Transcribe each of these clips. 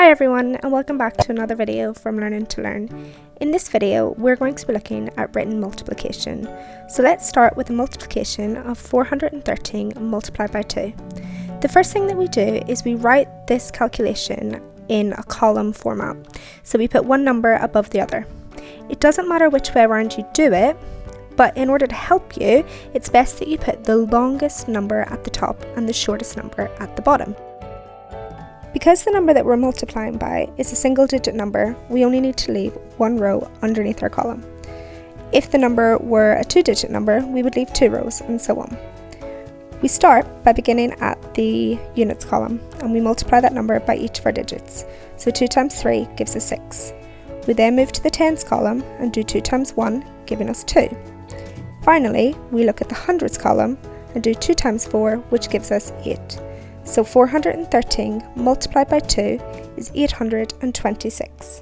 Hi everyone, and welcome back to another video from Learning to Learn. In this video we're going to be looking at written multiplication. So let's start with the multiplication of 413 multiplied by 2. The first thing that we do is we write this calculation in a column format. So we put one number above the other. It doesn't matter which way around you do it, but in order to help you, it's best that you put the longest number at the top and the shortest number at the bottom. Because the number that we're multiplying by is a single digit number, we only need to leave one row underneath our column. If the number were a two-digit number, we would leave 2 rows, and so on. We start by beginning at the units column, and we multiply that number by each of our digits. So 2 times 3 gives us 6. We then move to the tens column and do 2 times 1, giving us 2. Finally, we look at the hundreds column and do 2 times 4, which gives us 8. So 413 multiplied by 2 is 826.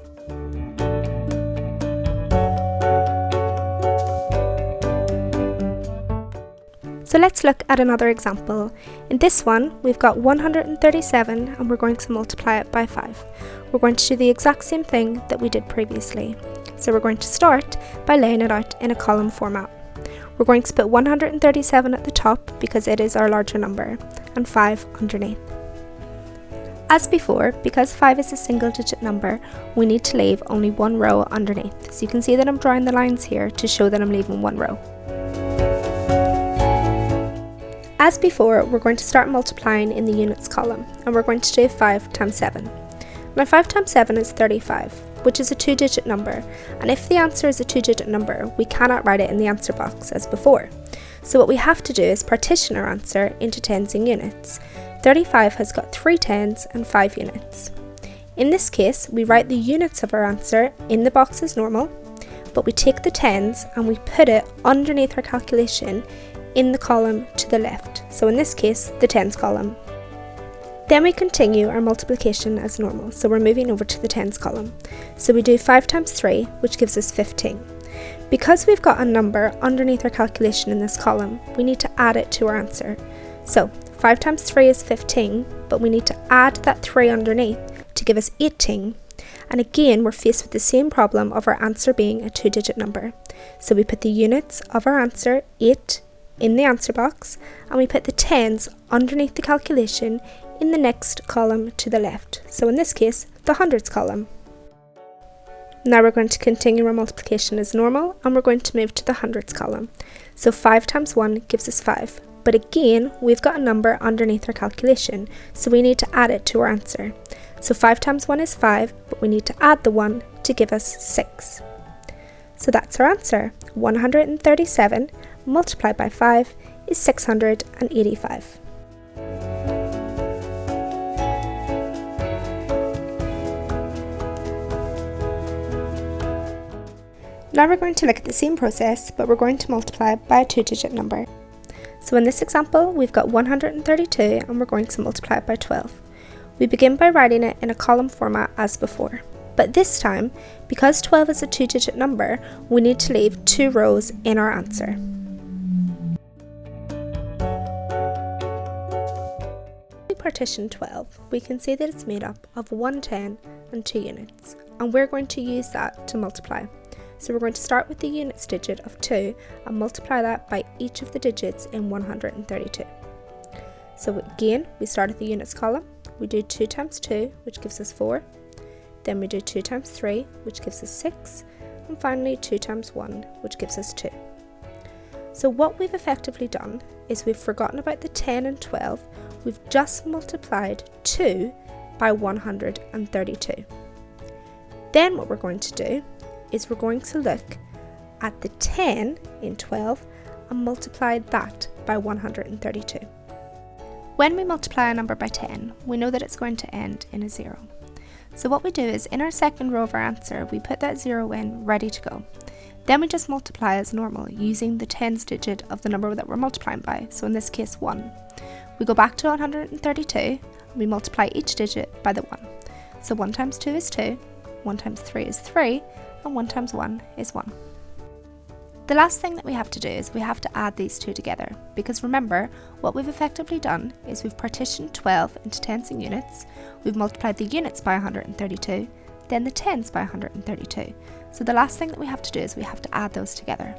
So let's look at another example. In this one, we've got 137 and we're going to multiply it by 5. We're going to do the exact same thing that we did previously. So we're going to start by laying it out in a column format. We're going to put 137 at the top because it is our larger number, and 5 underneath. As before, because 5 is a single digit number, we need to leave only one row underneath. So you can see that I'm drawing the lines here to show that I'm leaving one row. As before, we're going to start multiplying in the units column, and we're going to do 5 times 7. Now 5 times 7 is 35, which is a two-digit number, and if the answer is a two-digit number, we cannot write it in the answer box as before. So what we have to do is partition our answer into tens and units. 35 has got 3 tens and 5 units. In this case, we write the units of our answer in the box as normal, but we take the tens and we put it underneath our calculation in the column to the left. So in this case, the tens column. Then we continue our multiplication as normal, so we're moving over to the tens column. So we do 5 times 3, which gives us 15. Because we've got a number underneath our calculation in this column, we need to add it to our answer. So 5 times 3 is 15, but we need to add that 3 underneath to give us 18. And again, we're faced with the same problem of our answer being a two-digit number. So we put the units of our answer, 8, in the answer box, and we put the tens underneath the calculation in the next column to the left, so in this case, the hundreds column. Now we're going to continue our multiplication as normal, and we're going to move to the hundreds column. So 5 times 1 gives us 5, but again, we've got a number underneath our calculation, so we need to add it to our answer. So 5 times 1 is 5, but we need to add the 1 to give us 6. So that's our answer. 137 multiplied by 5 is 685. Now we're going to look at the same process, but we're going to multiply by a two-digit number. So in this example, we've got 132 and we're going to multiply it by 12. We begin by writing it in a column format as before. But this time, because 12 is a two-digit number, we need to leave 2 rows in our answer. If we partition 12, we can see that it's made up of 1 10 and 2 units, and we're going to use that to multiply. So we're going to start with the units digit of 2 and multiply that by each of the digits in 132. So again, we start at the units column, we do 2 times 2, which gives us 4. Then we do 2 times 3, which gives us 6. And finally 2 times 1, which gives us 2. So what we've effectively done is we've forgotten about the 10 and 12, we've just multiplied 2 by 132. Then what we're going to do is we're going to look at the 10 in 12 and multiply that by 132. When we multiply a number by 10, we know that it's going to end in a 0. So what we do is in our second row of our answer, we put that 0 in ready to go. Then we just multiply as normal using the tens digit of the number that we're multiplying by, so in this case 1. We go back to 132 and we multiply each digit by the 1. So 1 times 2 is 2, 1 times 3 is 3, and 1 times 1 is 1. The last thing that we have to do is we have to add these two together, because remember, what we've effectively done is we've partitioned 12 into tens and units, we've multiplied the units by 132, then the tens by 132. So the last thing that we have to do is we have to add those together.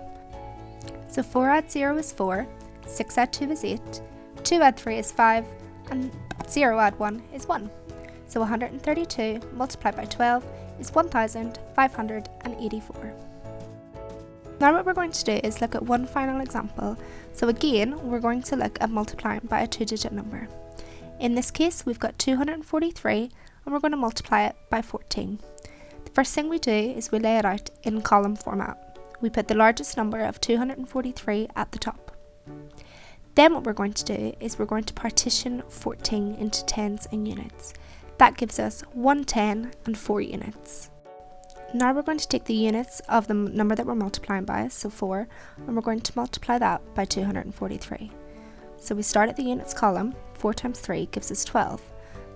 So 4 add 0 is 4, 6 add 2 is 8, 2 add 3 is 5, and 0 add 1 is 1. So 132 multiplied by 12 is 1584. Now what we're going to do is look at one final example. So again, we're going to look at multiplying by a two-digit number. In this case, we've got 243 and we're going to multiply it by 14. The first thing we do is we lay it out in column format. We put the largest number of 243 at the top. Then what we're going to do is we're going to partition 14 into tens and units. That gives us 1 10 and 4 units. Now we're going to take the units of the number that we're multiplying by, so 4, and we're going to multiply that by 243. So we start at the units column, 4 times 3 gives us 12.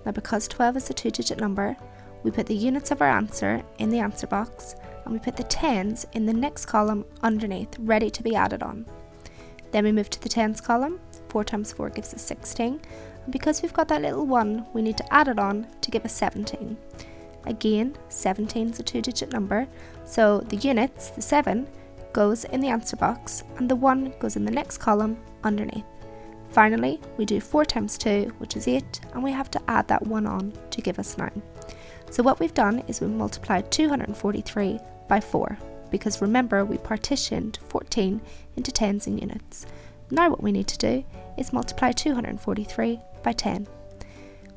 Now because 12 is a two-digit number, we put the units of our answer in the answer box, and we put the tens in the next column underneath, ready to be added on. Then we move to the tens column, 4 times 4 gives us 16, and because we've got that little 1, we need to add it on to give us 17. Again, 17 is a two-digit number, so the units, the 7, goes in the answer box and the 1 goes in the next column underneath. Finally, we do 4 times 2, which is 8, and we have to add that 1 on to give us 9. So what we've done is we multiplied 243 by 4, because remember we partitioned 14 into tens and units. Now what we need to do is multiply 243 by 10.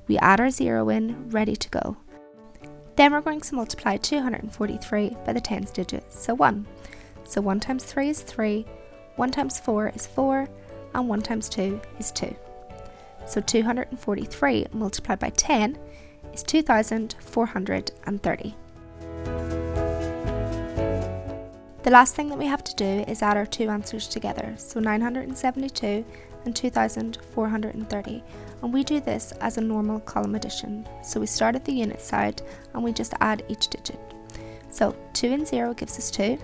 We add our 0 in, ready to go. Then we're going to multiply 243 by the tens digit, so 1. So 1 times 3 is 3, 1 times 4 is 4, and 1 times 2 is 2. So 243 multiplied by 10 is 2430. The last thing that we have to do is add our two answers together, so 972 and 2430, and we do this as a normal column addition. So we start at the unit side and we just add each digit. So 2 and 0 gives us 2,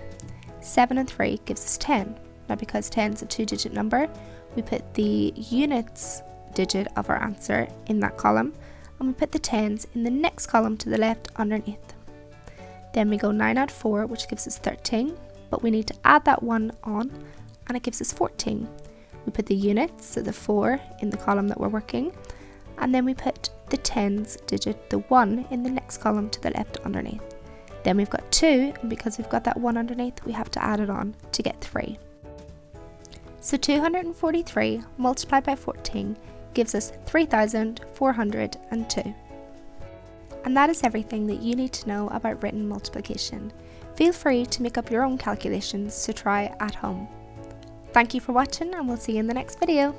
7 and 3 gives us 10. Now because 10 is a two-digit number, we put the units digit of our answer in that column, and we put the tens in the next column to the left underneath. Then we go 9 add 4, which gives us 13, but we need to add that 1 on, and it gives us 14. We put the units, so the 4, in the column that we're working, and then we put the tens digit, the 1, in the next column to the left underneath. Then we've got 2, and because we've got that 1 underneath, we have to add it on to get 3. So 243 multiplied by 14 gives us 3402. And that is everything that you need to know about written multiplication. Feel free to make up your own calculations to try at home. Thank you for watching, and we'll see you in the next video.